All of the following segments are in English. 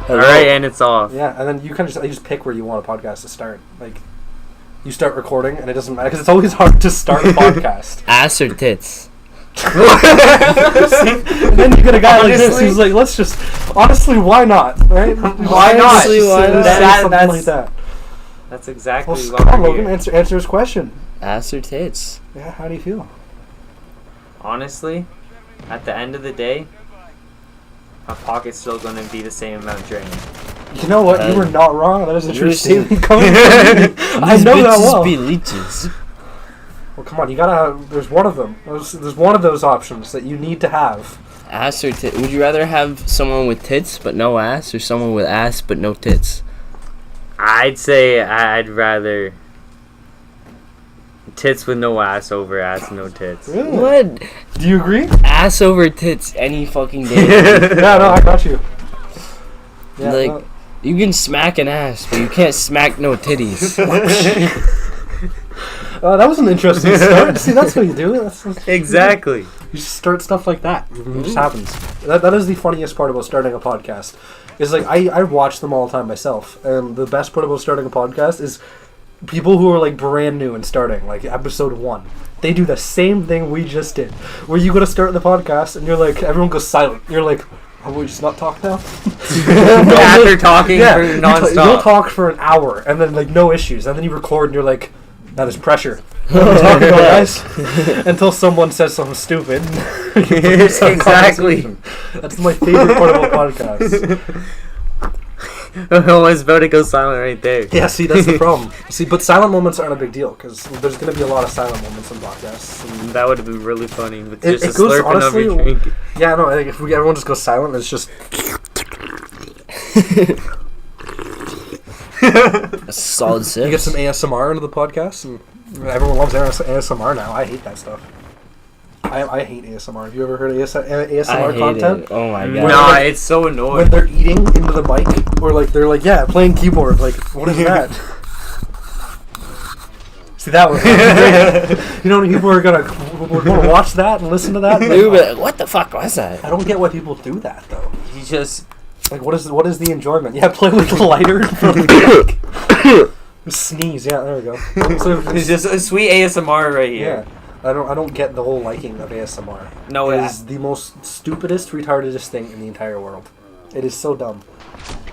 All right, and it's off. Yeah, and then you just pick where you want a podcast to start. Like, you start recording, and it doesn't matter because it's always hard to start a podcast. Ass or tits? And then you get a guy like this who's like, let's just honestly, why not? Right? Why not? Honestly, why not? Something like that. That's exactly Well, what come on, we're Logan, here. answer his question. Ass or tits? Yeah, how do you feel? Honestly, at the end of the day, my pocket's still going to be the same amount drained. You know what? You were not wrong. That is a true Listen. statement coming from me. I know that well. Be leeches. Well, come on, you gotta. There's one of them. There's one of those options that you need to have. Ass or tits? Would you rather have someone with tits but no ass, or someone with ass but no tits? I'd say I'd rather tits with no ass over ass no tits. Really? What? Do you agree? Ass over tits any fucking day. Yeah, no, I got you. Yeah, Like, no. you can smack an ass, but you can't smack no titties. That was an interesting start. See, that's what you do. That's Exactly. You just start stuff like that. It just happens. That is the funniest part about starting a podcast. Is like I watch them all the time myself, and the best part about starting a podcast is people who are like brand new and starting, like episode 1. They do the same thing we just did, where you go to start the podcast and you're like, everyone goes silent. You're like, oh, we just not talk now? After talking for nonstop. You'll talk for an hour and then like no issues, and then you record and you're like, that is pressure. What are we talking about, guys? Until someone says something stupid. Exactly. That's my favorite part about podcasts. I was about to go silent right there. Yeah, see, that's the problem. See, but silent moments aren't a big deal because there's going to be a lot of silent moments in podcasts. And That would have been really funny with It- just it a goes, slurping of your honestly, drink. yeah, no, like if everyone just goes silent, it's just A solid sip. you get some ASMR into the podcast, and everyone loves ASMR now. I hate that stuff. I hate ASMR. Have you ever heard of ASMR I hate content? it. Oh my god. Nah, it's so annoying. When they're eating into the mic, or like they're like, yeah, playing keyboard. Like, what is that? See, that was you know, people are gonna watch that and listen to that. And Dude, but what the fuck was that? I don't get why people do that though. You just... Like, what is the enjoyment? Yeah, play with the lighter. Sneeze. Yeah, there we go. So It's just a sweet ASMR right yeah, here. I don't get the whole liking of ASMR. No, It is the most stupidest, retardedest thing in the entire world. It is so dumb.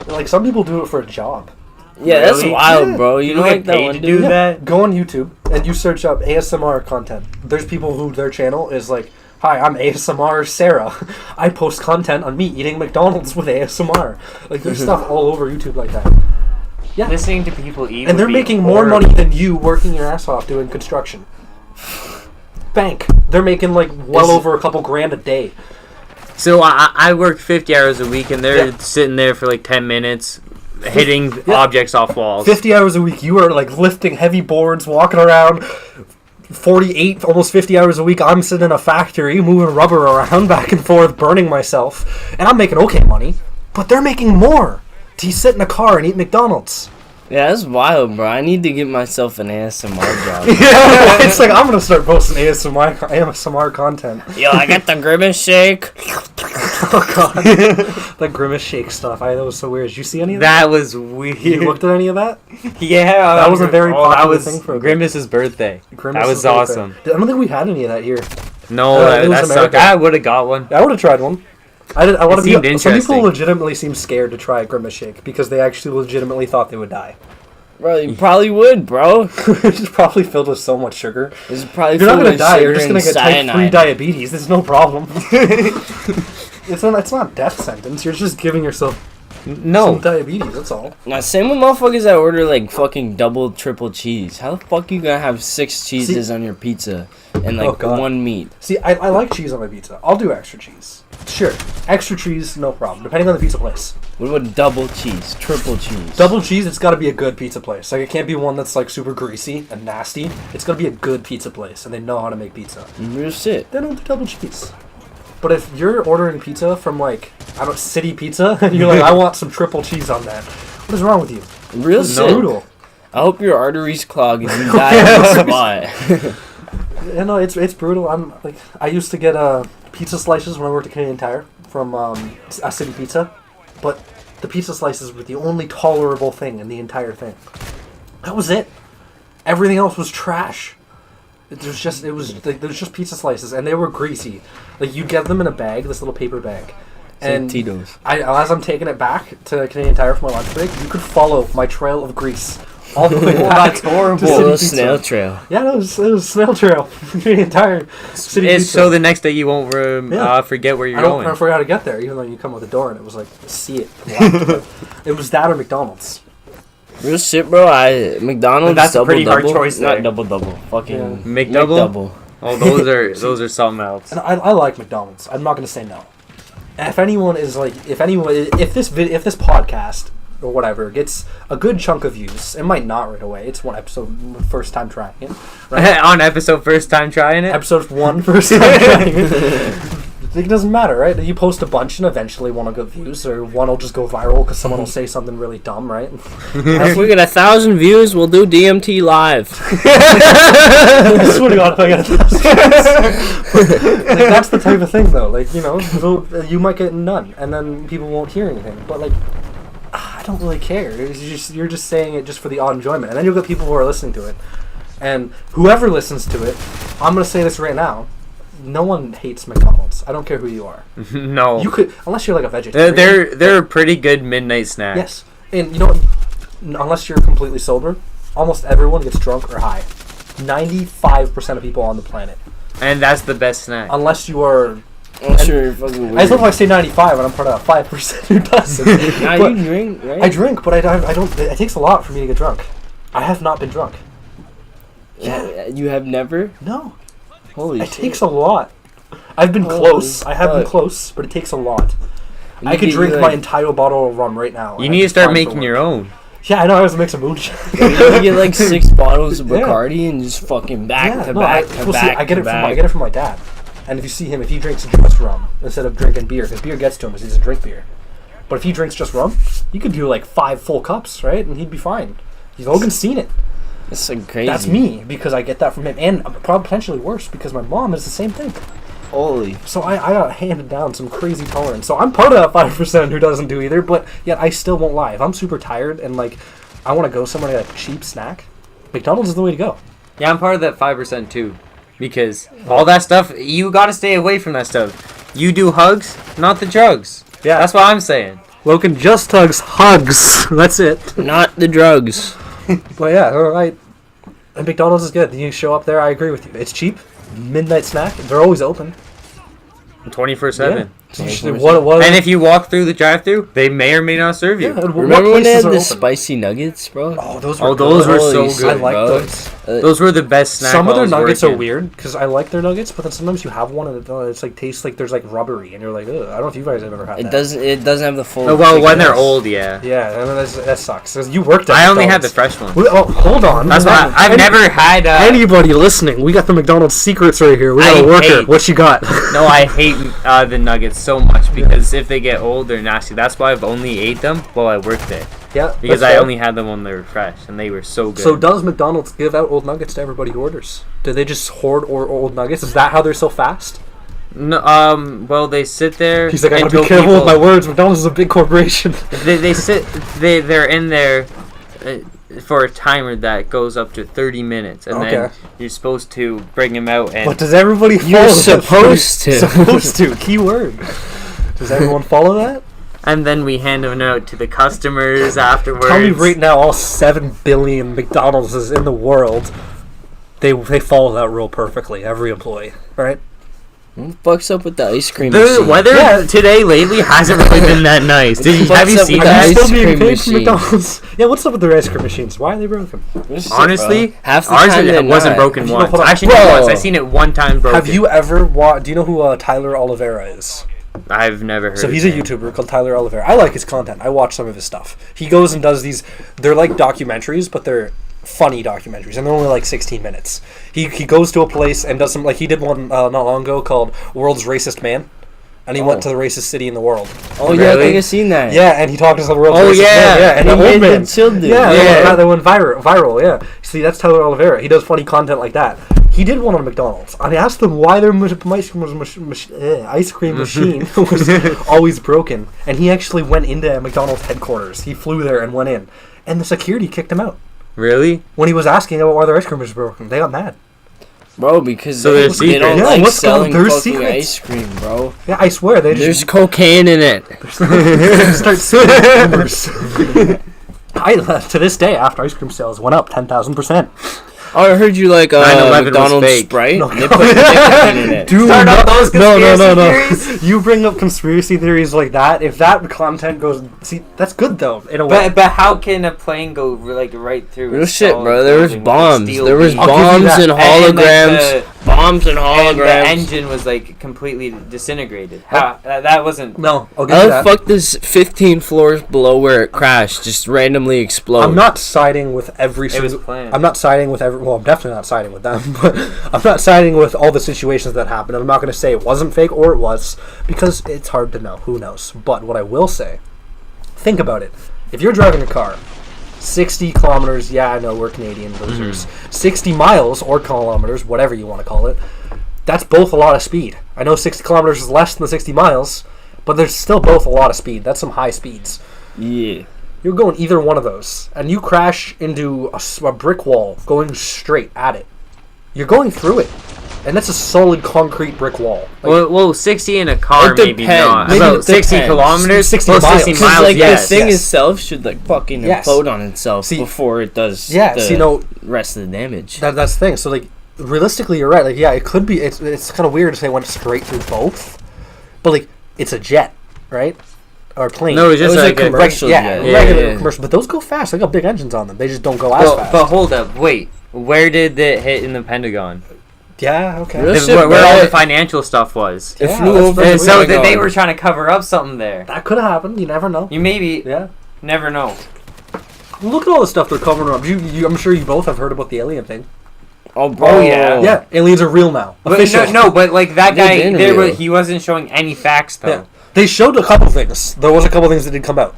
Like, some people do it for a job. Yeah, that's Really? wild, Yeah. bro. You know, get like that paid one to dude? do that? Go on YouTube and you search up ASMR content. There's people who their channel is like, hi, I'm ASMR Sarah. I post content on me eating McDonald's with ASMR. Like, there's stuff all over YouTube like that. Yeah. Listening to people eat And they're would be making more horrible. money than you working your ass off doing construction. Bank. They're making like well over a couple grand a day. So I work 50 hours a week, and they're Yeah. sitting there for like 10 minutes, hitting objects off walls. 50 hours a week, you are like lifting heavy boards, walking around. 48, almost 50 hours a week, I'm sitting in a factory, moving rubber around back and forth, burning myself. And I'm making okay money. But they're making more to sit in a car and eat McDonald's. Yeah, that's wild, bro. I need to get myself an ASMR job. It's like, I'm going to start posting ASMR content. Yo, I got the grimace shake. Oh, God. The grimace shake stuff. That was so weird. Did you see any of that? That was weird. You looked at any of that? Yeah, That was a very that popular was thing for a bit. Grimace's birthday. Grimace's that was birthday. awesome. I don't think we had any of that here. No, it was that sucked. America. I would have got one. I would have tried one. I want to seemed be. Some interesting. people legitimately seem scared to try a grimace shake because they actually legitimately thought they would die. Bro, you probably would, bro. It's probably filled with so much sugar. It's probably You're not filled gonna with die. You're sugar just gonna and get type 3 cyanide. diabetes. There's no problem. It's not death sentence. You're just giving yourself some No. diabetes. That's all. Now, same with motherfuckers that order like fucking double, triple cheese. How the fuck you gonna have 6 cheeses on your pizza and Oh, like God. 1 meat? See, I like cheese on my pizza. I'll do extra cheese. Sure, extra cheese, no problem. Depending on the pizza place. What about double cheese, triple cheese? Double cheese, it's got to be a good pizza place. Like, it can't be one that's like super greasy and nasty. It's got to be a good pizza place, and they know how to make pizza. Real shit. They don't do double cheese. But if you're ordering pizza from like, I don't know, City Pizza, and you're like, I want some triple cheese on that. What is wrong with you? Real It's shit. brutal. I hope your arteries clog and you die on the spot. Yeah, no, it's brutal. I used to get pizza slices when I worked at Canadian Tire from a City Pizza, but The pizza slices were the only tolerable thing in the entire thing. That was it. Everything else was trash. It was just pizza slices, and they were greasy. Like, you'd get them in a bag, this little paper bag. And Tito's. as I'm taking it back to Canadian Tire for my lunch break, you could follow my trail of grease all the way back. That's horrible. to City Little Pizza. snail trail. Yeah, it was a snail trail. Canadian Tire. City Pizza. So the next day you won't forget where you're I going. forgot how to get there, even though you come out the door and it was like, see it. But it was that or McDonald's. Real shit, bro. McDonald's. That's a pretty hard double, choice there. Not double. Fucking Yeah. McDouble? Oh, those are something else. And I like McDonald's. I'm not going to say no. And if this podcast or whatever gets a good chunk of views, it might not right away. It's one episode, first time trying it. Right? On episode first time trying it? Episode 1, first time trying it. It doesn't matter, right? You post a bunch and eventually one will get views, or one will just go viral because someone will say something really dumb, right? If we get 1,000 views, we'll do DMT live. I swear to God, if I get 1,000. Like, that's the type of thing, though. Like, you know, you might get none, and then people won't hear anything. But like, I don't really care. You're just saying it just for the odd enjoyment, and then you'll get people who are listening to it, and whoever listens to it, I'm gonna say this right now. No one hates McDonald's. I don't care who you are. No. You could, unless you're like a vegetarian. They're a pretty good midnight snack. Yes, and you know what? Unless you're completely sober, almost everyone gets drunk or high. 95% of people on the planet. And that's the best snack. Unless you are. I'm sure you're fucking weird. I love how I say 95 and I'm part of that 5% who doesn't. Nah, But you drink, right? I drink, but I don't. It takes a lot for me to get drunk. I have not been drunk. Yeah. You have never? No. Holy It shit. takes a lot. I've been Holy close. I have been fuck. close, but it takes a lot. You I could get, drink like- my entire bottle of rum right now. You and need I'd to be start fine for making work. your own. Yeah, I know. I was mixing moonshine. You get like 6 bottles of Yeah. Bacardi and just fucking back to no, back I, to well, see, back I get to it from back. I get it from my dad. And if you see him, if he drinks just rum instead of drinking beer, because beer gets to him because he doesn't drink beer. But if he drinks just rum, he could do like 5 full cups, right? And he'd be fine. Logan's seen it. That's like crazy. That's me because I get that from him, and probably potentially worse because my mom is the same thing. Holy. So I got handed down some crazy tolerance. So I'm part of that 5% who doesn't do either. But yet I still won't lie. If I'm super tired and like I want to go somewhere to get a cheap snack, McDonald's is the way to go. Yeah, I'm part of that 5% too. Because all that stuff, you gotta stay away from that stuff. You do hugs, not the drugs. Yeah. That's what I'm saying. Logan just hugs. That's it. Not the drugs. But yeah, all right. And McDonald's is good. You show up there, I agree with you. It's cheap. Midnight snack. They're always open. 24/7. What And if you walk through the drive-thru, they may or may not serve you. Remember when they had the spicy nuggets, bro? Oh, those Oh, were those were good. so Holy good. shit, I like bro. those. Those were the best snacks. Some of their nuggets are weird because I like their nuggets, but then sometimes you have one and it's like tastes like there's like rubbery, and you're like, ugh. I don't know if you guys have ever had It that. doesn't. It doesn't have the full. Oh, well, when they're thickness. old, yeah. Yeah, and that sucks. 'Cause you worked at I only had the McDonald's. fresh one. Oh, hold on. That's why I've never had. Anybody listening? We got the McDonald's secrets right here. We got I a worker. hate- What you got? No, I hate the nuggets so much because if they get old, they're nasty. That's why I've only ate them while I worked there. Yeah, Because that's I fair. only had them when they were fresh, and they were so good. So does McDonald's give out old nuggets to everybody who orders? Do they just hoard old nuggets? Is that how they're so fast? No, well, they sit there. He's like, I gotta until be careful with people- my words. McDonald's is a big corporation. They're in there for a timer that goes up to 30 minutes, and then Okay. you're supposed to bring them out. And But does everybody follow You're that? supposed to. Supposed to. Key word. Does everyone follow that? and then we hand them out to the customers afterwards. Tell me right now, all 7 billion McDonald's in the world, they follow that rule perfectly. Every employee, right? What the fuck's up with the ice cream The machine? weather today lately hasn't really been that nice. Have you What's up seen with Are the you that? ice still being cream paid machine? for McDonald's? Yeah, what's up with their ice cream machines? Why are they broken? Honestly, half the ours time they're wasn't not. broken You know, once. hold on. Actually, not Bro. once. I seen it one time broken. Have you ever do you know who Tyler Oliveira is? I've never heard. So of he's a him. YouTuber called Tyler Oliveira. I like his content. I watch some of his stuff. He goes and does these. They're like documentaries, but they're funny documentaries, and they're only like 16 minutes. He goes to a place and does some, like he did one not long ago called World's Racist Man, and he went to the racist city in the world. Oh yeah, I Really? think I've seen that. Yeah, and he talked to the world's Oh, racist yeah. man. Yeah, and And the he old made man. the children. Yeah, Yeah. that went viral. Yeah. See, that's Tyler Oliveira. He does funny content like that. He did one on McDonald's. I asked him why their ice cream machine was always broken, and he actually went into McDonald's headquarters. He flew there and went in, and the security kicked him out Really? when he was asking about why their ice cream was broken. They got mad. Bro, because So they, there's they don't secrets. Yeah, like what's going- selling there's fucking secrets. ice cream, bro. Yeah, I swear they There's just cocaine in it. start spitting rumors. To this day, after ice cream sales went up 10,000%. Oh, I heard you like 9/11 was McDonald's fake. Sprite. No. They put nicotine in it. Dude, Start up those conspiracy theories. You bring up conspiracy theories like that. If that content goes, see, that's good though in a way. But how can a plane go like right through? Real a shit, solid bro. There was building with bombs. steel There was beams? I'll give you bombs that. and And, like, holograms. Bombs and And the holograms. engine was like completely disintegrated. How, that wasn't. No, I'll give How you the that. fuck does 15 floors below where it crashed just randomly explode? I'm not siding with every It was single. planned. I'm not siding with every. Well, I'm definitely not siding with them. But I'm not siding with all the situations that happened. I'm not going to say it wasn't fake or it was because it's hard to know. Who knows? But what I will say, think about it. If you're driving a car, 60 kilometers. Yeah, I know we're Canadian losers. 60 miles or kilometers, whatever you want to call it. That's both a lot of speed. I know 60 kilometers is less than the 60 miles, but there's still both a lot of speed. That's some high speeds. Yeah. You're going either one of those, and you crash into a brick wall going straight at it. You're going through it, and that's a solid concrete brick wall. Like, Well, 60 in a car, It maybe depends. not. Maybe About it 60 depends. kilometers, 60 well, miles. 60 'Cause, miles, like yes. the thing yes. itself should like fucking Yes. implode on itself See- before it does Yeah, the see, no- rest of the damage. that's the thing. So, like, realistically, you're right. Like, yeah, it could be. It's kind of weird to say it went straight through both, but like, it's a jet, right? Or a plane. No, it's just It was like a a commercial yeah, jet. regular yeah. commercial. But those go fast. They got big engines on them. They just don't go as Well, fast. but hold up, wait. Where did it hit in the Pentagon? yeah, okay. Really? Shit, Where all bro. the financial stuff was. It Yeah, flew that's over very the And so Pentagon. they were trying to cover up something there. That could have happened. You never know. You maybe Yeah. never know. Look at all the stuff they're covering up. I'm sure you both have heard about the alien thing. Oh, bro. Oh, yeah. Yeah, aliens are real now. But Official. no, but like that They've guy, been there real. he wasn't showing any facts though. Yeah. They showed a couple things. There was a couple things that did come out.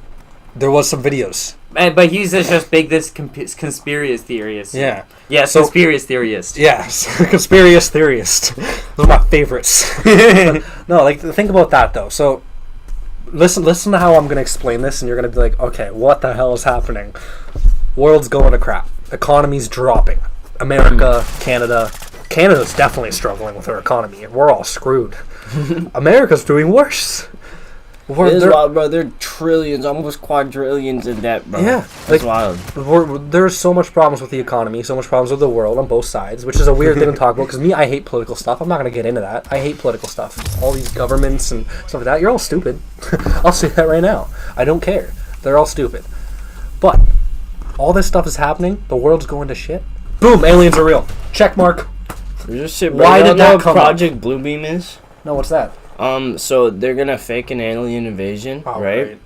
There was some videos. But he's just big this conspiracy theorist. Yeah. Yes, So- conspiracy theorist. Yes. Conspiracy theorist. Those are my favorites. But, no, like think about that though. So listen to how I'm gonna explain this and you're gonna be like, okay, what the hell is happening? World's going to crap. Economy's dropping. America, Canada. Canada's definitely struggling with their economy. We're all screwed. America's doing worse. It is They're- wild, bro. They're trillions, almost quadrillions in debt, bro. Yeah, That's like- wild. there's so much problems with the economy, so much problems with the world on both sides, which is a weird thing to talk about. Because I hate political stuff. I'm not gonna get into that. I hate political stuff. All these governments and stuff like that. You're all stupid. I'll say that right now. I don't care. They're all stupid. But all this stuff is happening. The world's going to shit. Boom! Aliens are real. Check mark. There's just shit, bro. Why You did don't know that what come up? Project Bluebeam is? No, what's that? So they're gonna fake an alien invasion, Oh, right?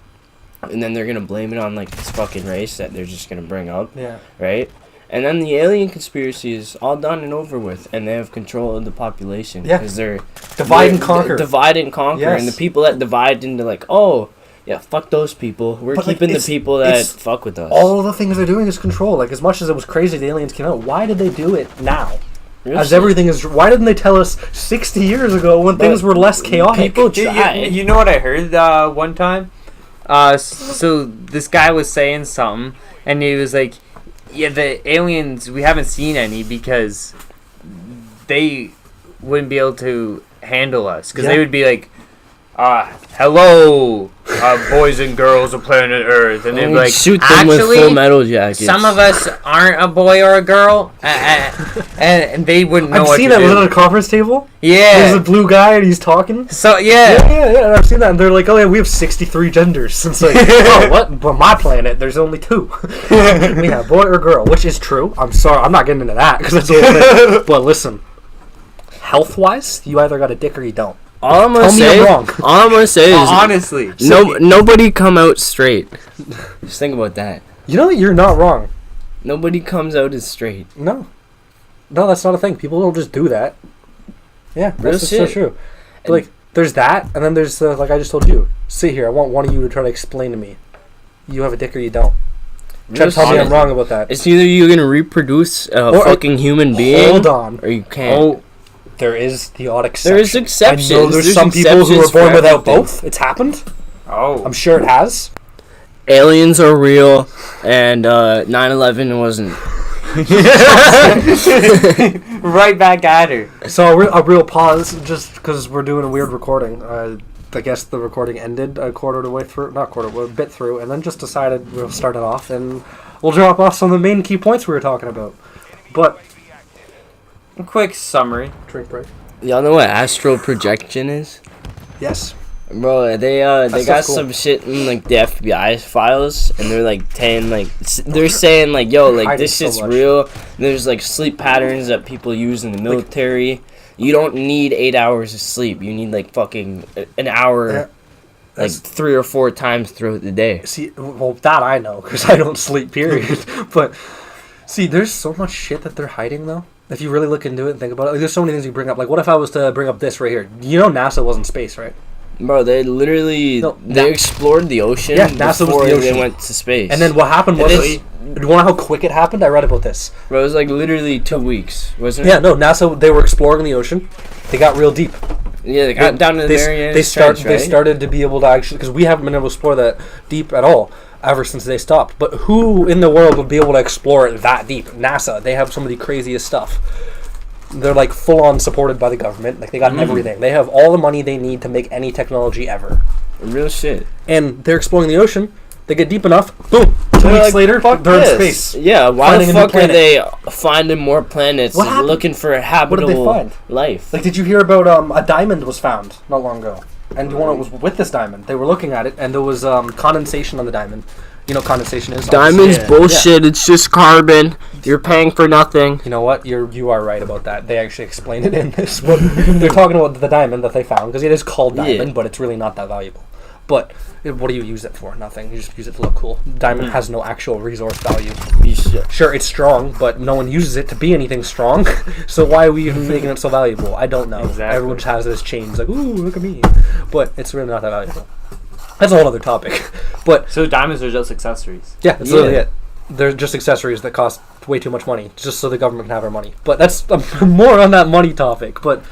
And then they're gonna blame it on like this fucking race that they're just gonna bring up, Yeah. right? And then the alien conspiracy is all done and over with, and they have control of the population Yeah. because they're Divide and conquer. divide and conquer, and the Yes. people that divide into like, oh yeah, fuck those people. We're But, like, keeping the it's- people that it's fuck with us. All the things they're doing is control. Like as much as it was crazy the aliens came out, why did they do it now? Real As shit. everything is, why didn't they tell us 60 years ago when But things were less chaotic? people You, try. you know what I heard one time? So this guy was saying something, and he was like, "Yeah, the aliens, we haven't seen any because they wouldn't be able to handle us because Yeah. they would be like, hello, boys and girls of planet Earth," and they'd be We'd like, shoot them with "Actually, full metal jackets. some of us aren't a boy or a girl," and they wouldn't know I've what seen to that do. on a conference table. There's Yeah. a blue guy and he's talking. So Yeah, yeah. yeah, yeah. I've seen that. And they're like, oh yeah, we have 63 genders. It's like, oh, what? But my planet, there's only 2. We have boy or girl, which is true. I'm sorry, I'm not getting into that because that's the whole thing. But listen, health-wise, you either got a dick or you don't. All I'm gonna Tell me say, I'm wrong. all I'm gonna say is Honestly. nobody come out straight. Just think about that. You know that you're not wrong. Nobody comes out as straight. No, that's not a thing. People don't just do that. Yeah, Real that's so shit. true. But, like, there's that, and then there's like I just told you. Sit here. I want one of you to try to explain to me. You have a dick or you don't. Try to tell me I'm wrong about that. It's either you're gonna reproduce a fucking human being, hold on, or you can't. Oh, there is the odd exception. There is exceptions. I know there's some people who are born without both. It's happened. Oh. I'm sure it has. Aliens are real, and 9/11 wasn't. Right back at her. So a real pause, just because we're doing a weird recording. I guess the recording ended a bit through, and then just decided we'll start it off, and we'll drop off some of the main key points we were talking about. But A quick summary. drink break. Y'all know what astral projection is? Yes. Bro, they That got stuff's cool. some shit in like the FBI files, and they're like they're saying like, yo, like Hiding this so shit's much. real. There's like sleep patterns that people use in the military. You don't need 8 hours of sleep. You need like fucking an hour, Yeah. like That's- 3 or 4 times throughout the day. See, well, that I know, because I don't sleep, period. But, see, there's so much shit that they're hiding, though. If you really look into it and think about it, like, there's so many things you bring up. Like, what if I was to bring up this right here? You know NASA was in space, right? Bro, they literally they explored the ocean NASA was before the they ocean. went to space. And then what happened was... Do you want to know how quick it happened? I read about this. Bro, it was like literally 2 weeks, wasn't it? Yeah, no, NASA, they were exploring the ocean. They got real deep. Yeah, they got down to the very end. They started to be able to actually... Because we haven't been able to explore that deep at all ever since they stopped. But who in the world would be able to explore it that deep? NASA. They have some of the craziest stuff. They're like full-on supported by the government. Like, they got everything. They have all the money they need to make any technology ever. Real shit. And they're exploring the ocean. They get deep enough. Boom. 2 They're weeks like, later, fuck they're in this. space. Yeah, why Finding the a new fuck are planet. they finding more planets What and happened? looking for a What habitable did they find? life? Like, did you hear about a diamond was found not long ago? And one was with this diamond. They were looking at it, and there was condensation on the diamond. You know what condensation is? Diamond's Yeah. bullshit. It's just carbon. You're paying for nothing. You know what? You are right about that. They actually explain it in this. But they're talking about the diamond that they found, because it is called diamond, Yeah. but it's really not that valuable. But what do you use it for? Nothing. You just use it to look cool. Diamond has no actual resource value. Sure, it's strong, but no one uses it to be anything strong. So why are we even making it so valuable? I don't know. Exactly. Everyone just has this chains like, ooh, look at me. But it's really not that valuable. That's a whole other topic. But So diamonds are just accessories. yeah, that's literally it. They're just accessories that cost way too much money, just so the government can have our money. But that's more on that money topic. But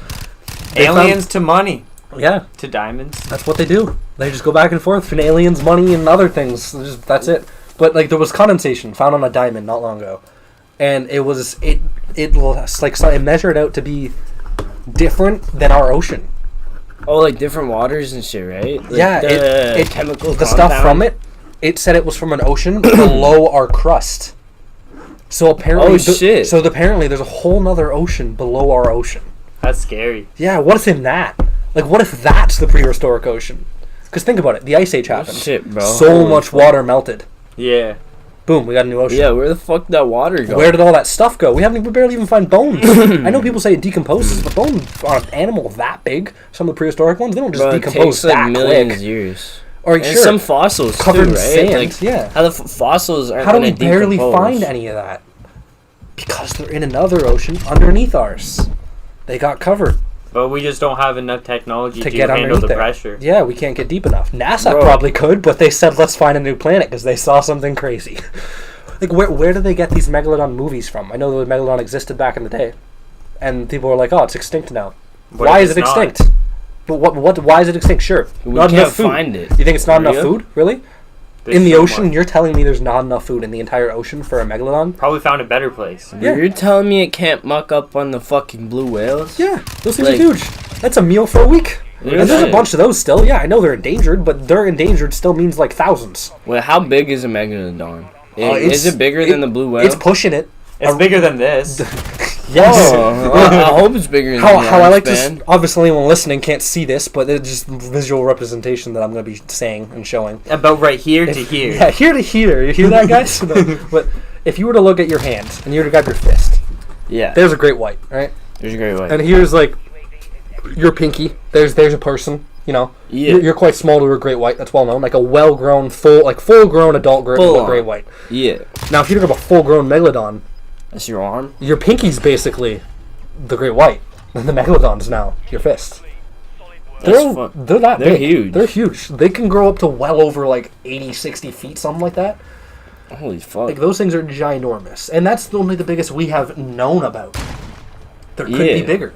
they Aliens to money. yeah, To diamonds. that's what they do. They just go back and forth between aliens, money, and other things. That's it. But like, there was condensation found on a diamond not long ago, and it measured out to be different than our ocean. Oh, like different waters and shit, right? Like Yeah, the chemical the stuff compound. from it. It said it was from an ocean below our crust. So apparently, Oh, shit. So apparently, there's a whole nother ocean below our ocean. That's scary. Yeah, what's in that? Like, what if that's the prehistoric ocean? Because think about it, the Ice Age happened. Shit, bro. So Holy much fuck. water melted. Yeah. Boom, we got a new ocean. Yeah, where the fuck did that water go? Where did all that stuff go? We barely even find bones. I know people say it decomposes, but bone on an animal that big, some of the prehistoric ones, they don't just Bro, it decompose takes like that millions of quick. years. Or And sure, some fossils covered too, in right? sand. Like, Yeah. how the fossils aren't How do we gonna barely decompose? find any of that? Because they're in another ocean underneath ours. They got covered But we just don't have enough technology to to get handle underneath the there. pressure. Yeah, we can't get deep enough. NASA Bro. probably could, but they said let's find a new planet because they saw something crazy. Like, where do they get these megalodon movies from? I know the megalodon existed back in the day, and people were like, "Oh, it's extinct now." What Why if is it it's not? extinct? But what? Why is it extinct? Sure, We not can't enough food. find it. You think it's not enough Real? food? Really? There's In the so ocean, much. you're telling me there's not enough food in the entire ocean for a megalodon? Probably found a better place. Yeah. You're telling me it can't muck up on the fucking blue whales? Yeah, those things Like- are huge. That's a meal for a week. Real And there's a shit. bunch of those still. Yeah, I know they're endangered, but they're endangered still means like thousands. Wait, how big is a megalodon? It's- Is it bigger than the blue whale? It's pushing it. It's bigger than this. Yes. Oh, I hope it's bigger than How the I like span. to, obviously anyone listening can't see this, but it's just visual representation that I'm going to be saying and showing. About right here to here. Yeah, here to here. You hear that, guys? No, but if you were to look at your hand and you were to grab your fist, Yeah, there's a great white, right? there's a great way. And here's like your pinky. There's a person. You know, Yeah. you're quite small to a great white. That's well known. Like a well-grown, full-grown adult Full on. great white. Yeah, Now, if you look at a full-grown megalodon, that's your arm. your pinky's basically the great white. And the megalodon's now your fist. That's fuck. They're that They're big. huge. They're huge. They can grow up to well over like 80, 60 feet, something like that. Holy fuck. Like, those things are ginormous. And that's only the biggest we have known about. There could be bigger.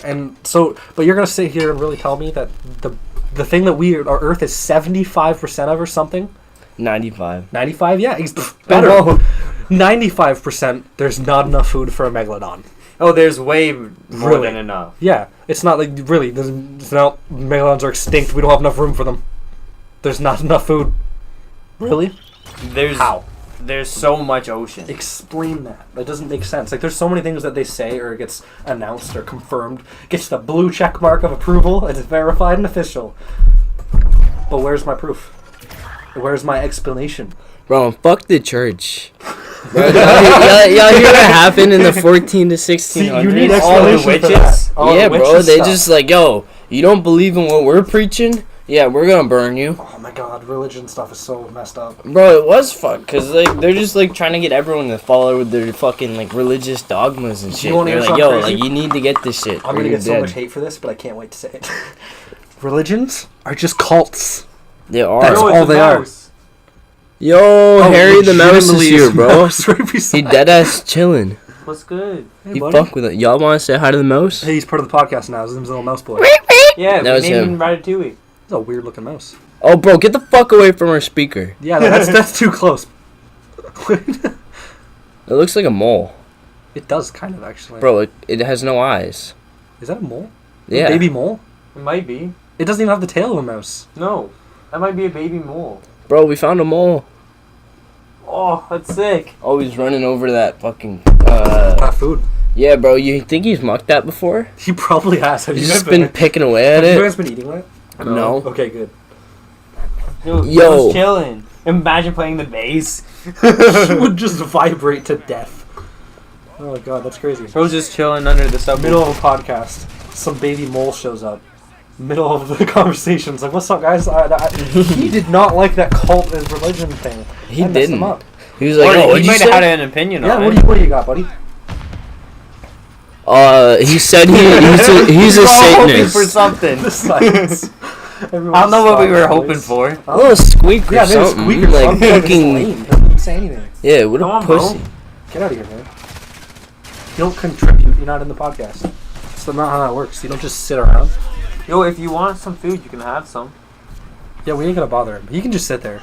And so, but you're going to sit here and really tell me that the thing that our Earth is 75% of or something? 95. 95? Yeah, it's better. 95%, there's not enough food for a megalodon. Oh, there's way more than enough. Yeah, it's not like, really, megalodons are extinct, we don't have enough room for them. There's not enough food. Really? How? There's so much ocean. Explain that. That doesn't make sense. Like, there's so many things that they say or it gets announced or confirmed, gets the blue check mark of approval, it's verified and official. But where's my proof? Where's my explanation? Bro, fuck the church. Bro, y'all hear what happened in the 14 to 1600s? See, you need all the explanation for witches? that. All Yeah, the bro, witches they stuff. just like, yo, you don't believe in what we're preaching? Yeah, we're gonna burn you. Oh my god, religion stuff is so messed up. Bro, it was fucked, because like, they're just like trying to get everyone to follow their fucking like religious dogmas and shit. wanna They're hear like, yo, something like, you need to get this shit. I'm or gonna you're get so dead. much hate for this, but I can't wait to say it. Religions are just cults. They are. That's all they are. Yo, Harry the Mouse is legitimately here, bro. right beside He dead ass chilling. What's good? Hey, He buddy. fuck with it. Y'all want to say hi to the mouse? Hey, he's part of the podcast now. His name's Little Mouse Boy. Yeah, That we was named him. him Ratatouille. He's a weird looking mouse. Oh, bro, get the fuck away from our speaker. Yeah, that's too close. It looks like a mole. It does kind of actually. Bro, it has no eyes. Is that a mole? Yeah. A baby mole? It might be. It doesn't even have the tail of a mouse. No, that might be a baby mole. Bro, we found a mole. Oh, that's sick. Always running over that fucking, Not food. Yeah, bro, you think he's mucked that before? He probably has. Have He's you just guys been picking away at Have you it. guys been eating that? No. Okay, good. Yo, Yo. chilling. Imagine playing the bass. He would just vibrate to death. Oh my god, that's crazy. Bro's just chilling under the subway. Middle of a podcast, some baby mole shows up. Middle of the conversation's like, "What's up, guys?" He did not like that cult and religion thing. He That messed him didn't. up. He was like, Or oh, he what'd you might have say? had an opinion Yeah, on what it. do you got, buddy? He said he's a We're all hoping Satanist. for something. The silence. I don't know what we were hoping for. A little squeak or Yeah, there's something. squeaker. Like Something. It's fucking. lame. Doesn't say anything. Yeah, what Come a on, bro. pussy. Get out of here, man. You don't contribute. You're not in the podcast. That's not how that works. You don't just sit around. Yo, if you want some food, you can have some. Yeah, we ain't gonna bother him. He can just sit there.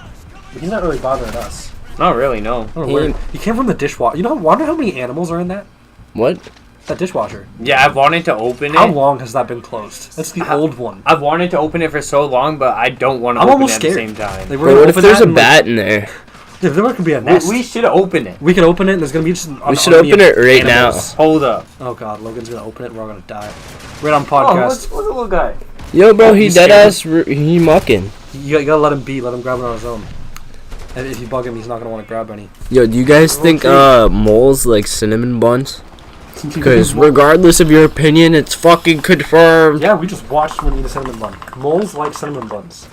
He's not really bothering us. Not really, no. I don't know where he came from the dishwasher. You know, wonder how many animals are in that What? dishwasher. Yeah, I've wanted to open How it. long has that been closed? That's the old one. I've wanted to open it for so long, but I don't want to I'm open almost it at scared. the same time. Like, Bro, what if open there's that a and, bat in there? Yeah, there could be a nest. We should open it. We can open it and there's gonna be just We should open it right now. Hold up. Oh god, Logan's gonna open it and we're all gonna die. Right on Oh, podcast. look at the little guy. Yo, bro, he He's dead scared. ass. He mucking. You gotta let him be. Let him grab it on his own. And if you bug him, he's not gonna want to grab any. Yo, do you guys think moles like cinnamon buns? Because regardless of your opinion, it's fucking confirmed. Yeah, we just watched him eat a cinnamon bun. Moles like cinnamon buns.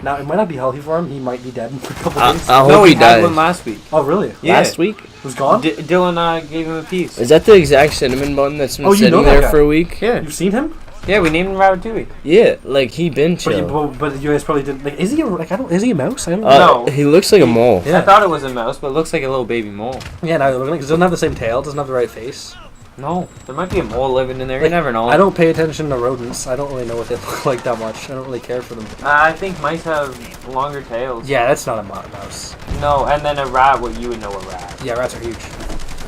Now, it might not be healthy for him. He might be dead in a couple days. I hope No, he we had dies. one last week. Oh, really? Yeah. Last week? It was gone? Dylan gave him a piece. Is that the exact cinnamon bun that's been Oh, you sitting know that there guy. for a week? Yeah. You've seen him? Yeah, we named him Ratatouille. Yeah, like he been But you, chill. but you guys probably didn't. Like, is he is he a mouse? I don't know. No. He looks like a mole. Yeah. I thought it was a mouse, but it looks like a little baby mole. Yeah, now looking like it doesn't have the same tail, doesn't have the right face. No, there might be a mole living in there. Like, You never know. I don't pay attention to rodents. I don't really know what they look like that much. I don't really care for them. I think mice have longer tails. Yeah, that's not a mouse. No, and then a rat. What you would know a rat. Yeah, rats are huge.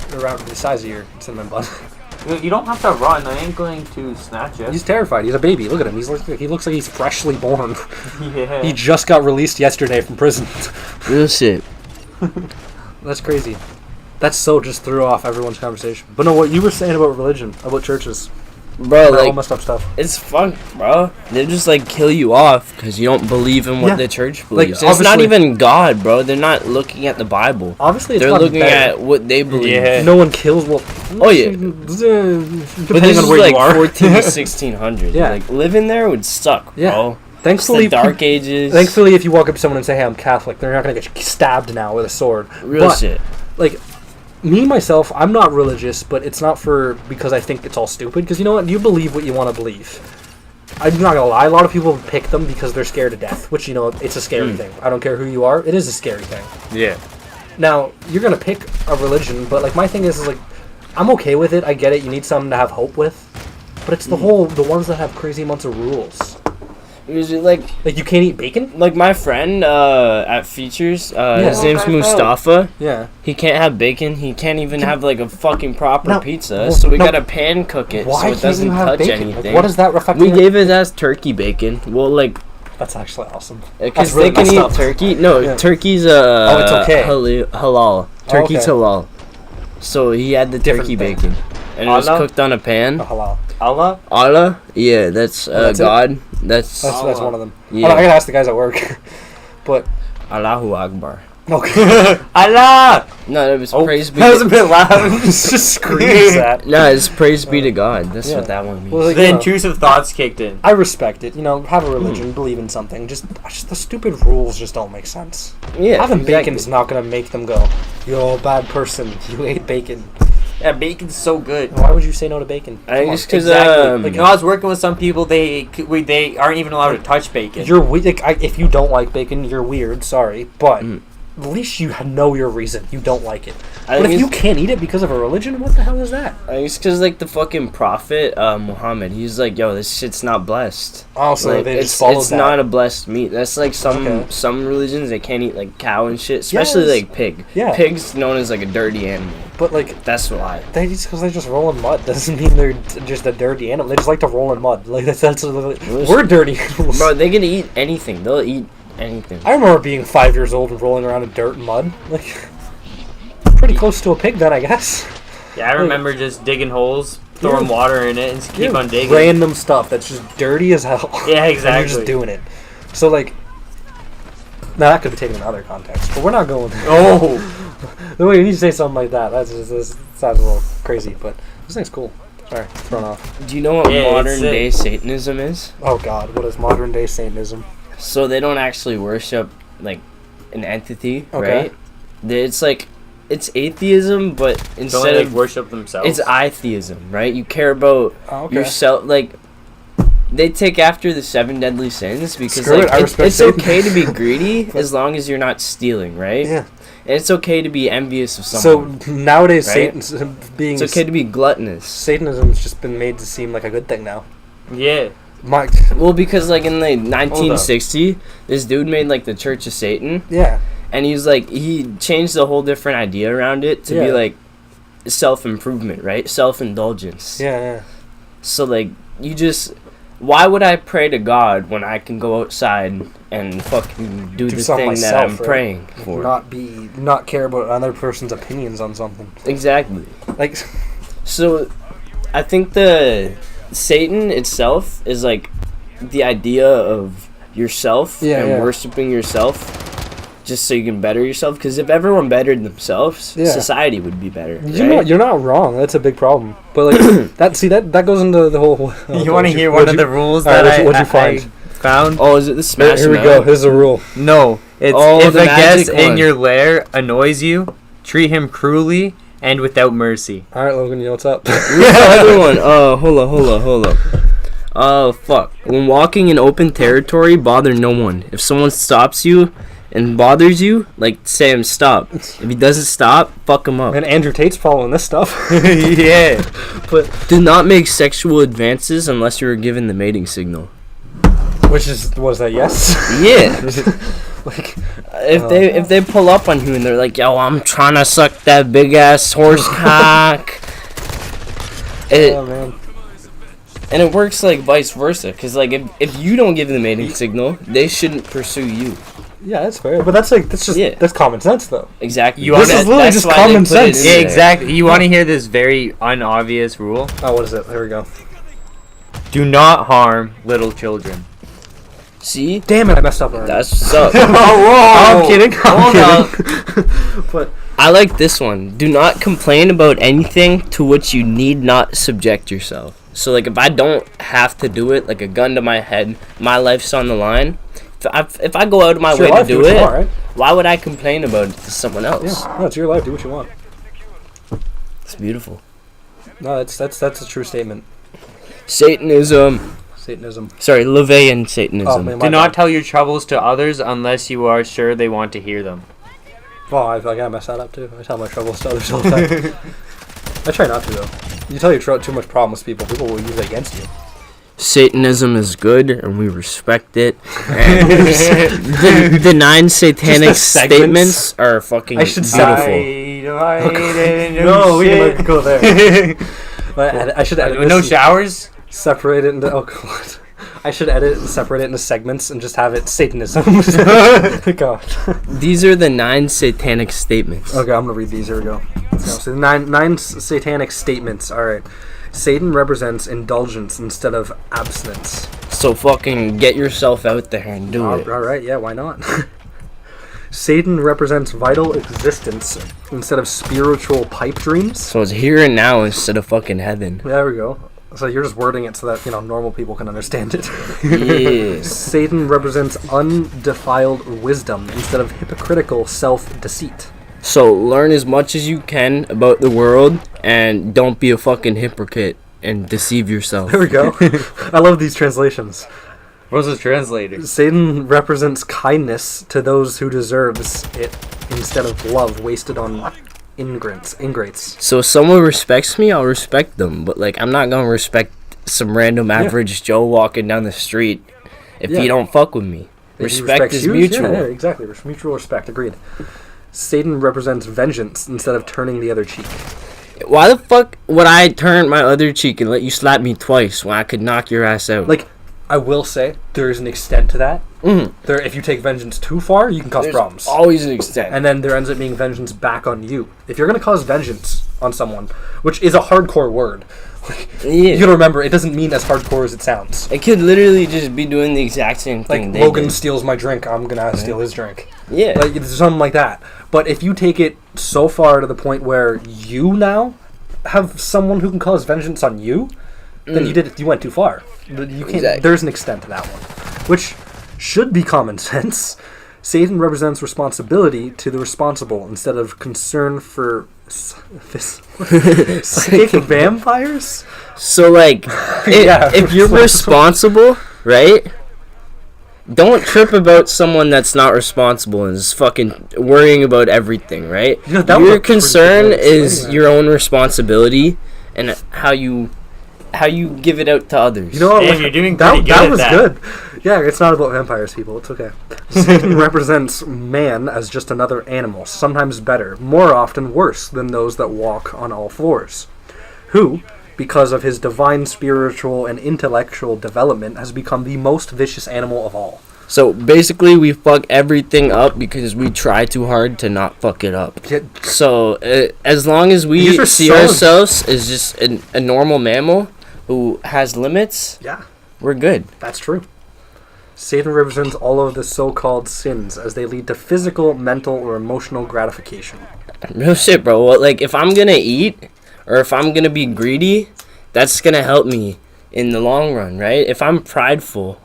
They're around the size of your cinnamon bun. You don't have to run. I ain't going to snatch it. He's terrified. He's a baby. Look at him. He looks like he's freshly born. Yeah. He just got released yesterday from prison. Real shit. That's crazy. That so just threw off everyone's conversation. But no, what you were saying about religion, about churches, Bro, all like, messed up stuff. it's fun, bro. They just, like, kill you off because you don't believe in what Yeah. the church Like, believes. It's not obviously- even God, bro. They're not looking at the Bible. Obviously, it's They're gotten looking better. at what they believe. Yeah. No one kills. Well, Oh, yeah. depending But this on is where like you are. 14 to 1600. Yeah. Like, living there would suck, Yeah. bro. It's Thankfully, the Dark Ages. Thankfully, if you walk up to someone and say, "Hey, I'm Catholic," they're not gonna get stabbed now with a sword. Real But, shit. Like, me myself, I'm not religious, but it's not because I think it's all stupid. Because you know what, you believe what you want to believe. I'm not gonna lie. A lot of people pick them because they're scared to death, which it's a scary thing. I don't care who you are. It is a scary thing. Yeah. Now, you're going to pick a religion, but, like, my thing is, like, I'm okay with it. I get it. You need something to have hope with. But it's the ones that have crazy amounts of rules. Usually, like you can't eat bacon? Like my friend at Features, his name's Mustafa. Yeah. He can't have bacon. He can't even have like a fucking proper pizza. So we gotta pan cook it so it doesn't touch anything. Like, what does that reflect? We gave his ass turkey bacon. Well, like that's actually awesome. Because really they can eat turkey. No, turkey's it's okay. Halal. Turkey's halal. So he had the turkey bacon, and it was cooked on a pan. Halal. Allah? Yeah, that's God. That's one of them. Yeah. I gotta ask the guys at work. But Allahu Akbar. Okay. Allah! No, it was praise be. That was a bit loud. Just screams that. No, it's praise be to God. That's what that one means. Well, like, the intrusive thoughts kicked in. I respect it. Have a religion, believe in something. Just the stupid rules just don't make sense. Yeah, having bacon's not gonna make them go, "You're a bad person. You ate bacon." Yeah, bacon's so good. Why would you say no to bacon? Just because I was working with some people. They aren't even allowed to touch bacon. You're weird. If you don't like bacon, you're weird. Sorry, but at least you know your reason. You don't like it. But if you can't eat it because of a religion, what the hell is that? It's because like the fucking prophet Muhammad, he's like, yo, this shit's not blessed. Oh, so like, they just follow it's not a blessed meat. That's like some religions, they can't eat like cow and shit, especially like pig. Yeah, pig's known as like a dirty animal. But like that's why because they just roll in mud doesn't mean they're just a dirty animal. They just like to roll in mud. Like that's we're dirty animals. Bro, they can eat anything. They'll eat anything. I remember being 5 years old and rolling around in dirt and mud. Like pretty close to a pig then, I guess. Yeah, I remember just digging holes, throwing water in it, and keep on digging. Random stuff that's just dirty as hell. Yeah, exactly. And you're just doing it. So like, now that could be taken in other contexts, but we're not going there. Oh. The way you say something like that, that sounds a little crazy, but this thing's cool. Sorry, thrown off. Do you know what modern day Satanism is? Oh God, what is modern day Satanism? So they don't actually worship like an entity, right? It's like it's atheism, but instead of worship themselves, it's itheism, right? You care about yourself, like. They take after the 7 deadly sins because it's okay to be greedy as long as you're not stealing, right? Yeah. And it's okay to be envious of someone. So nowadays, right? it's okay to be gluttonous. Satanism's just been made to seem like a good thing now. Yeah. Well, because like in the 1960s, this dude made like the Church of Satan. Yeah. And he changed the whole different idea around it to be like self-improvement, right? Self-indulgence. Yeah. So like why would I pray to God when I can go outside and fucking do the thing myself, that I'm praying for? Not care about another person's opinions on something. Exactly. Like, so I think the Satan itself is like the idea of yourself and worshiping yourself. Just so you can better yourself, because if everyone bettered themselves, society would be better. You're not wrong. That's a big problem. But like that goes into the whole. You want to hear one of the rules that what'd you find? Found? Oh, is it the smash? Here we go. Here's a rule. No, it's if a guest in your lair annoys you, treat him cruelly and without mercy. All right, Logan, you know what's up. Other one. Hold up. Oh fuck! When walking in open territory, bother no one. If someone stops you and bothers you, like, say him stop. If he doesn't stop, fuck him up. And Andrew Tate's following this stuff. Yeah. But do not make sexual advances unless you are given the mating signal. Was that yes? Yeah. Like, if they pull up on you and they're like, yo, I'm trying to suck that big ass horse cock. Oh man. And it works like vice versa, because like if you don't give the mating signal, they shouldn't pursue you. Yeah, that's fair. But that's common sense, though. Exactly. This is literally just common sense. Yeah, exactly. You want to hear this very unobvious rule? Oh, what is it? There we go. Do not harm little children. See? Damn it, I messed up already. That's what's up. I'm kidding. But I like this one. Do not complain about anything to which you need not subject yourself. So, like, if I don't have to do it, like a gun to my head, my life's on the line. If I go out of my way to do it, right? Why would I complain about it to someone else? Yeah, no, it's your life. Do what you want. It's beautiful. No, that's a true statement. Satanism. Sorry, Levian Satanism. Do not tell your troubles to others unless you are sure they want to hear them. Well, I feel like I mess that up too. I tell my troubles to others all the time. I try not to, though. You tell your too much problems to people, people will use it against you. Satanism is good, and we respect it. And the 9 satanic statements are fucking beautiful. No, we can go there. But I should edit no showers? Separate it into... Oh, God. I should edit and separate it into segments and just have it Satanism. God. These are the 9 satanic statements. Okay, I'm going to read these. Here we go. So the nine satanic statements. All right. Satan represents indulgence instead of abstinence. So fucking get yourself out there and do it. All right, yeah, why not? Satan represents vital existence instead of spiritual pipe dreams. So it's here and now instead of fucking heaven. There we go. So you're just wording it so that, normal people can understand it. Yeah. Satan represents undefiled wisdom instead of hypocritical self-deceit. So learn as much as you can about the world and don't be a fucking hypocrite and deceive yourself. There we go. I love these translations. What's the translator? Satan represents kindness to those who deserves it instead of love wasted on ingrates. So if someone respects me, I'll respect them. But I'm not gonna respect some random average Joe walking down the street if he don't fuck with me. Respect is mutual. Yeah, exactly. Mutual respect. Agreed. Satan represents vengeance instead of turning the other cheek. Why the fuck would I turn my other cheek and let you slap me twice when I could knock your ass out? I will say, there is an extent to that. Mm-hmm. If you take vengeance too far, you can cause problems. Always an extent. And then there ends up being vengeance back on you. If you're going to cause vengeance on someone, which is a hardcore word, you gotta remember, it doesn't mean as hardcore as it sounds. It could literally just be doing the exact same thing. Logan steals my drink, I'm gonna steal his drink. Yeah. It's something like that. But if you take it so far to the point where you now have someone who can cause vengeance on you, then you went too far. You can't. Exactly. There's an extent to that one, which should be common sense. Satan represents responsibility to the responsible instead of concern for psychic vampires. So if you're responsible, right? Don't trip about someone that's not responsible and is fucking worrying about everything, right? Your concern is your own responsibility and how you give it out to others. Damn, you're doing pretty good that was at good. Yeah, it's not about vampires, people. It's okay. Satan represents man as just another animal, sometimes better, more often worse than those that walk on all fours, who, because of his divine spiritual and intellectual development, has become the most vicious animal of all. So basically, we fuck everything up because we try too hard to not fuck it up. Yeah. So as long as we see ourselves as just a normal mammal who has limits, we're good. That's true. Satan represents all of the so-called sins as they lead to physical, mental, or emotional gratification. Real shit, bro. If I'm gonna eat or if I'm gonna be greedy, that's gonna help me in the long run, right? If I'm prideful,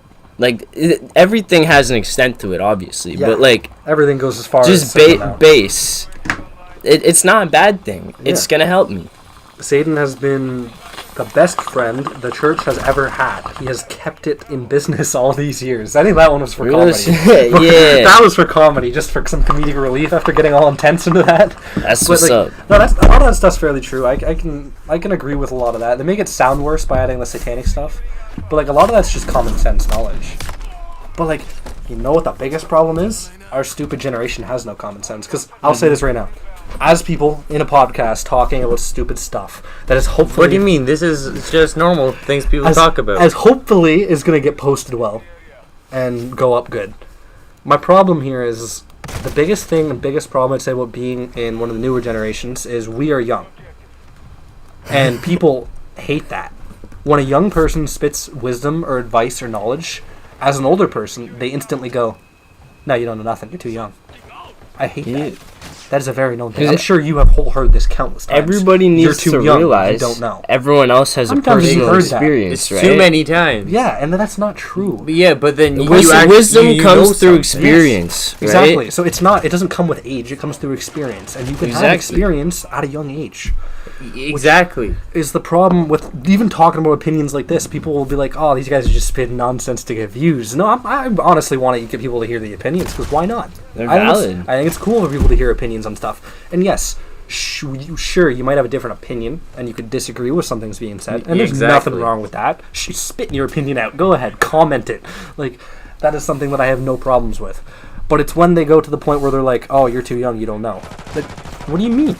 everything has an extent to it, obviously, but everything goes as far just as base. It's not a bad thing. It's gonna help me. Satan has been the best friend the church has ever had. He has kept it in business all these years. I think that one was for comedy. Yeah. That was for comedy, just for some comedic relief after getting all intense into that. That's what's up. No, a lot of that stuff's fairly true. I can agree with a lot of that. They make it sound worse by adding the satanic stuff, but a lot of that's just common sense knowledge. But you know what the biggest problem is? Our stupid generation has no common sense. Because I'll say this right now. As people in a podcast talking about stupid stuff that is hopefully... What do you mean? This is just normal things people talk about. As hopefully is going to get posted well and go up good. My problem here is the biggest thing and biggest problem I'd say about being in one of the newer generations is we are young. And people hate that. When a young person spits wisdom or advice or knowledge, as an older person, they instantly go, no, you don't know nothing. You're too young. I hate that. That is a very known thing. I'm sure you have heard this countless times. Everybody needs to realize you don't know. Everyone else has Sometimes a personal experience, right? Too many times. Yeah, and that's not true. Yeah, but then wisdom comes through experience, right? Exactly. So it doesn't come with age. It comes through experience, and you can have experience at a young age. Exactly. Is the problem with even talking about opinions like this? People will be like, "Oh, these guys are just spitting nonsense to get views." No, I honestly want to get people to hear the opinions because why not? They're valid. I think it's cool for people to hear opinions on stuff. And yes, sure, you might have a different opinion and you could disagree with something's being said, and there's nothing wrong with that. Spit your opinion out. Go ahead, comment it. Like that is something that I have no problems with. But it's when they go to the point where they're like, "Oh, you're too young, you don't know." Like, what do you mean?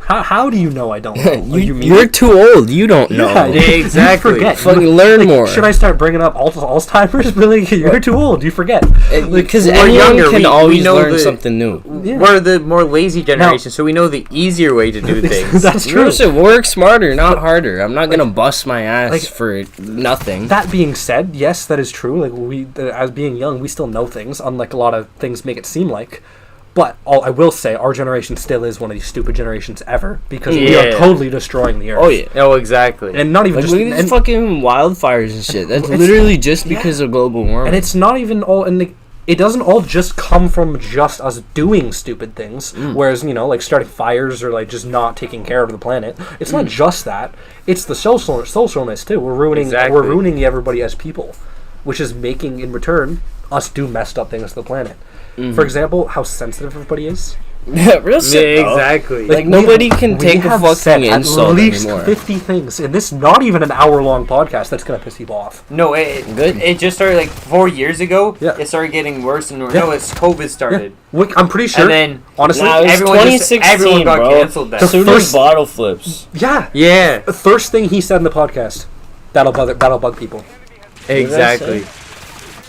How do you know I don't know? You're too old. You don't know. Yeah, exactly. You forget. Fucking learn more. Should I start bringing up Alzheimer's? Be like, you're too old. You forget. Because we're anyone younger, can always know learn something new. Yeah. We're the more lazy generation, so we know the easier way to do things. That's true. Listen, work smarter, not harder. I'm not gonna bust my ass for nothing. That being said, yes, that is true. Like we, as being young, we still know things, unlike a lot of things make it seem like. But I will say, our generation still is one of these stupid generations ever because we are totally destroying the earth. Oh yeah. Oh, exactly. And not even just look at these fucking wildfires and shit. That's literally just because of global warming. And it's not even all, and it doesn't all just come from just us doing stupid things. Whereas like starting fires or like just not taking care of the planet. It's not just that. It's the socialness too. We're ruining everybody as people, which is making in return us do messed up things to the planet. For example, how sensitive everybody is. Yeah, real shit. Yeah, exactly. Like nobody can take a fucking insult at least anymore. 50 things in this not even an hour-long podcast that's gonna piss people off. No, it just started like 4 years ago. Yeah. It started getting worse and worse. Yeah. No, it's COVID started. Yeah. I'm pretty sure. And then honestly, Nah, it was everyone 2016, got bro. canceled then. The So first- did bottle flips. yeah. The first thing he said in the podcast, that'll bug people. Exactly.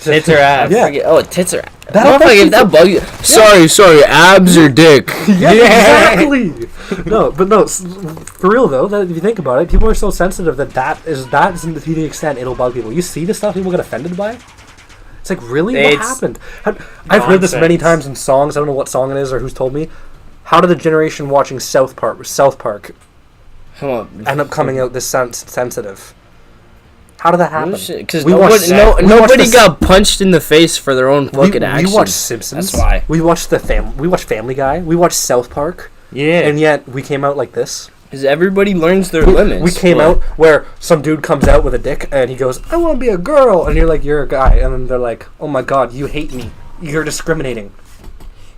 Tits or abs. Yeah. Tits are. That'll bug If that bug you. Sorry, abs or dick. Yeah, exactly. No, for real though, that if you think about it, people are so sensitive that is to the extent it'll bug people. You see the stuff people get offended by. It's like, really, what happened? I've heard this many times in songs. I don't know what song it is or who's told me. How did the generation watching South Park end up coming out this sensitive? How did that happen? Because nobody got punched in the face for their own fucking actions. We watched Simpsons. That's why. We watched We watched Family Guy. We watched South Park. Yeah. And yet we came out like this. Because everybody learns their limits. We came out where some dude comes out with a dick and he goes, "I want to be a girl," and you're like, "You're a guy," and then they're like, "Oh my god, you hate me. You're discriminating."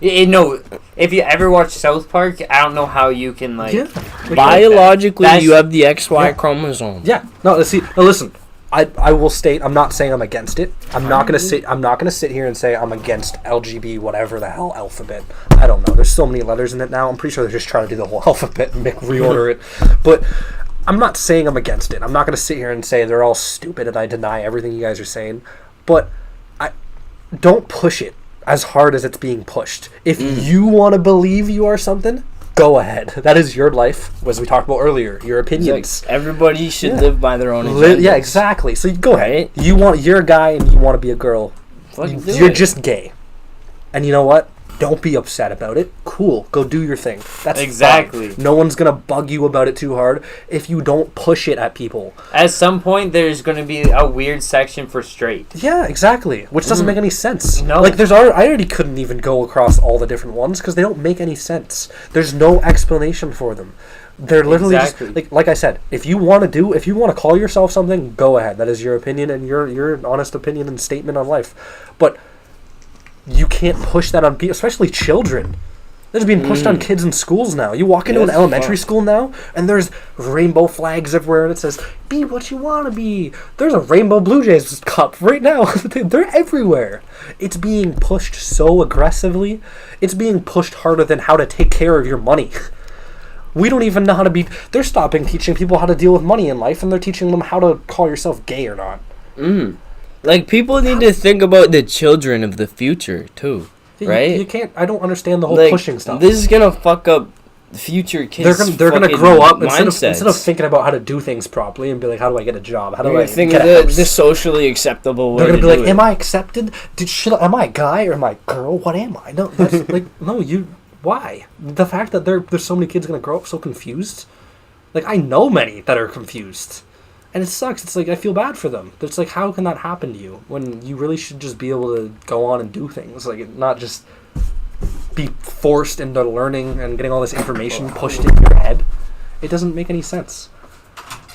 No, if you ever watch South Park, I don't know how you can biologically, you have the XY Yeah. chromosome. Yeah. No, listen. I will state, I'm not saying I'm against it. I'm not gonna sit here and say I'm against LGB whatever the hell alphabet. I don't know. There's so many letters in it now. I'm pretty sure they're just trying to do the whole alphabet and reorder it. But I'm not saying I'm against it. I'm not gonna sit here and say they're all stupid and I deny everything you guys are saying. But I don't push it as hard as it's being pushed. If you want to believe you are something, go ahead. That is your life, as we talked about earlier. Your opinions. Like everybody should live by their own agendas. Yeah, exactly. So you go ahead. You're a guy and you want to be a girl. You're just gay. And you know what? Don't be upset about it. Cool. Go do your thing. That's exactly fine. No one's gonna bug you about it too hard if you don't push it at people. At some point, there's going to be a weird section for straight. Yeah, exactly. Which doesn't make any sense. No. Like I already couldn't even go across all the different ones because they don't make any sense. There's no explanation for them. They're literally just like I said. If you want to call yourself something, go ahead. That is your opinion and your honest opinion and statement on life. But you can't push that on people, especially children. That's being pushed on kids in schools now. You walk into an elementary school now, and there's rainbow flags everywhere, and it says, "Be what you want to be." There's a Rainbow Blue Jays cup right now. They're everywhere. It's being pushed so aggressively. It's being pushed harder than how to take care of your money. We don't even know how to be... They're stopping teaching people how to deal with money in life, and they're teaching them how to call yourself gay or not. Like, people need to think about the children of the future, too. Right? You can't... I don't understand the whole pushing stuff. This is gonna fuck up future kids. They're gonna grow up instead of thinking about how to do things properly and be like, how do I get a job? How do I think get a house? the socially acceptable way? They're gonna to be do like, it. am I accepted? Am I a guy or am I a girl? What am I? No, that's like, no, you... Why? The fact that there's so many kids gonna grow up so confused. Like, I know many that are confused. And it sucks. It's like, I feel bad for them. It's like, how can that happen to you when you really should just be able to go on and do things? Like, not just be forced into learning and getting all this information pushed in your head. It doesn't make any sense.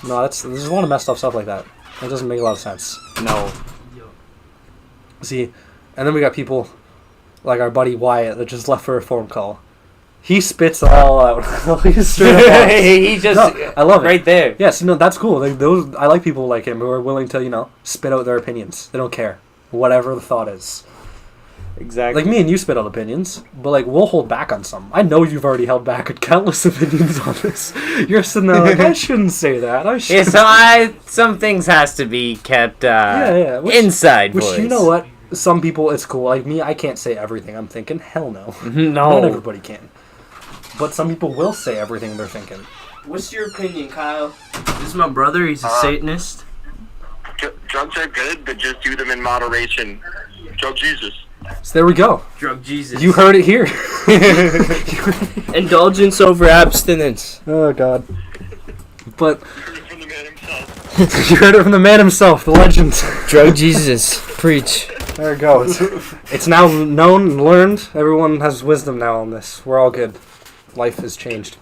No, there's a lot of messed up stuff like that. It doesn't make a lot of sense. No. See, and then we got people like our buddy Wyatt that just left for a phone call. He spits it all out. He's straight up. He just. No, I love it. Right there. Yes, no, that's cool. Like those, I like people like him who are willing to, spit out their opinions. They don't care, whatever the thought is. Exactly. Like me and you spit out opinions, but like we'll hold back on some. I know you've already held back on countless opinions on this. You're sitting there like, I shouldn't say that. I should. Yeah, some things has to be kept inside. Which boys. you know what? Some people it's cool. Like me, I can't say everything I'm thinking. Hell no. No. Not everybody can. But some people will say everything they're thinking. What's your opinion, Kyle? This is my brother. He's a Satanist. Drugs are good, but just do them in moderation. Drug Jesus. So there we go. Drug Jesus. You heard it here. Indulgence over abstinence. Oh God. But You heard it from the man himself. you heard it from the man himself, the legend. Drug Jesus. Preach. There it goes. It's now known and learned. Everyone has wisdom now on this. We're all good. Life has changed.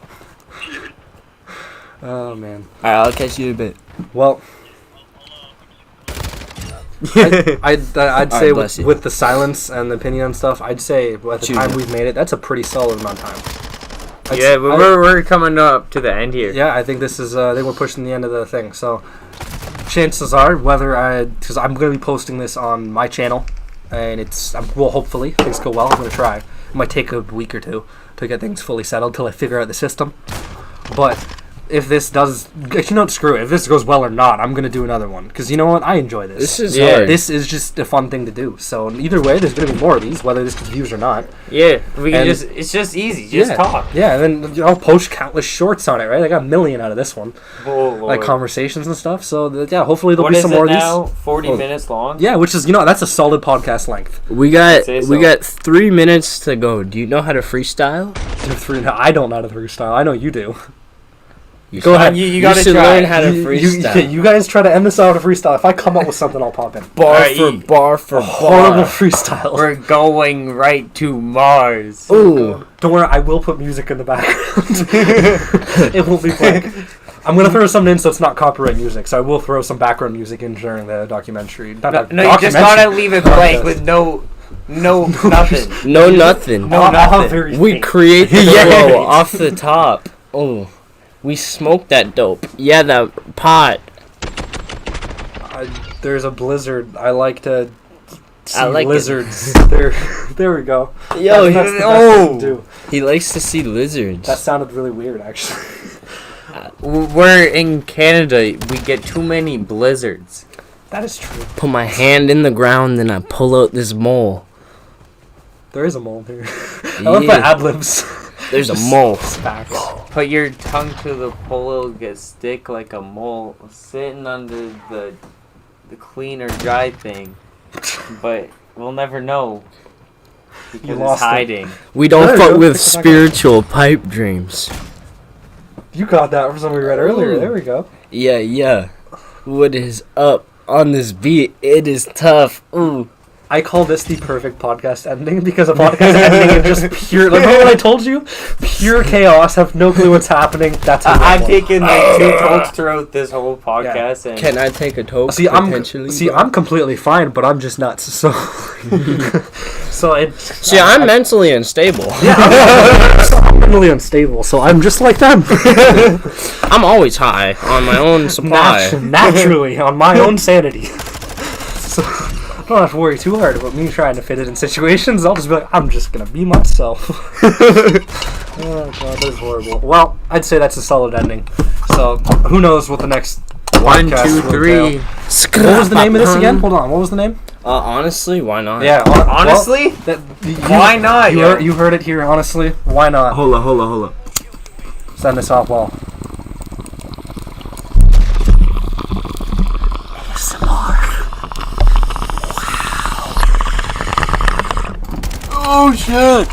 Oh man. Alright, I'll catch you in a bit. Well, I'd say bless you. with the silence and the opinion and stuff, I'd say at the Choose time it. we've made it, that's a pretty solid amount of time. Yeah, but we're coming up to the end here. Yeah, I think this is. I think we're pushing the end of the thing. So, chances are, because I'm going to be posting this on my channel, and well, hopefully things go well. I'm going to try. It might take a week or two to get things fully settled till I figure out the system. But if this does, screw it. If this goes well or not, I'm going to do another one. Because you know what? I enjoy this. This is hard. This is just a fun thing to do. So either way, there's going to be more of these, whether this gets views or not. Yeah, we can And- it's just easy. Just talk. Yeah, and then I'll post countless shorts on it, right? I got a million out of this one. Oh, Lord. Like conversations and stuff. So hopefully there'll What be is some it more of now? these. 40 minutes long? Yeah, which is that's a solid podcast length. We got Say so. we got 3 minutes to go. Do you know how to freestyle? I don't know how to freestyle. I know you do. You Go should- ahead. You gotta should try. learn how to You freestyle. you guys try to end this out with a freestyle. If I come up with something, I'll pop in. bar Alright, for eat. bar for Horrible bar. freestyle. We're going right to Mars. Ooh. Don't worry, I will put music in the background. It won't be playing. I'm gonna throw something in so it's not copyright music. So I will throw some background music in during the documentary. No, you just gotta leave it blank with no nothing. No nothing. No, I'll have nothing. very We faint. create the Yeah. flow off the top. Oh. We smoked that dope. Yeah, that pot. There's a blizzard. I like to see I like it. lizards. There we go. Yo, That's the best oh. thing to do. he likes to see lizards. That sounded really weird, actually. We're in Canada. We get too many blizzards. That is true. Put my hand in the ground and I pull out this mole. There is a mole here. I love my ad libs. There's a mole. Facts. Put your tongue to the pole, get stick like a mole sitting under the clean or dry thing. But we'll never know because it's lost it. hiding. We don't There you fuck go. with It's not spiritual pipe dreams. You got that from something we read earlier. Ooh. There we go. Yeah. What is up on this beat? It is tough. Ooh. I call this the perfect podcast ending because a podcast ending is just pure. Like remember what I told you? Pure chaos. Have no clue what's happening. That's how I've taken like 2 tokes throughout this whole podcast, and Can I take a toke potentially? I'm completely fine, but I'm just nuts. So, See, I'm mentally unstable. I'm mentally unstable. So I'm just like them. I'm always high on my own supply. Naturally, on my own sanity. So I don't have to worry too hard about me trying to fit it in situations. I'll just be like, I'm just gonna be myself. Oh god, that is horrible. Well, I'd say that's a solid ending. So who knows what the next 1, podcast 2, will 3. entail. What was the name of this again? Hold on. What was the name? Honestly, why not? Yeah. Honestly, why not? You heard it here. Honestly, why not? Hold up. Send this off well. Oh shit!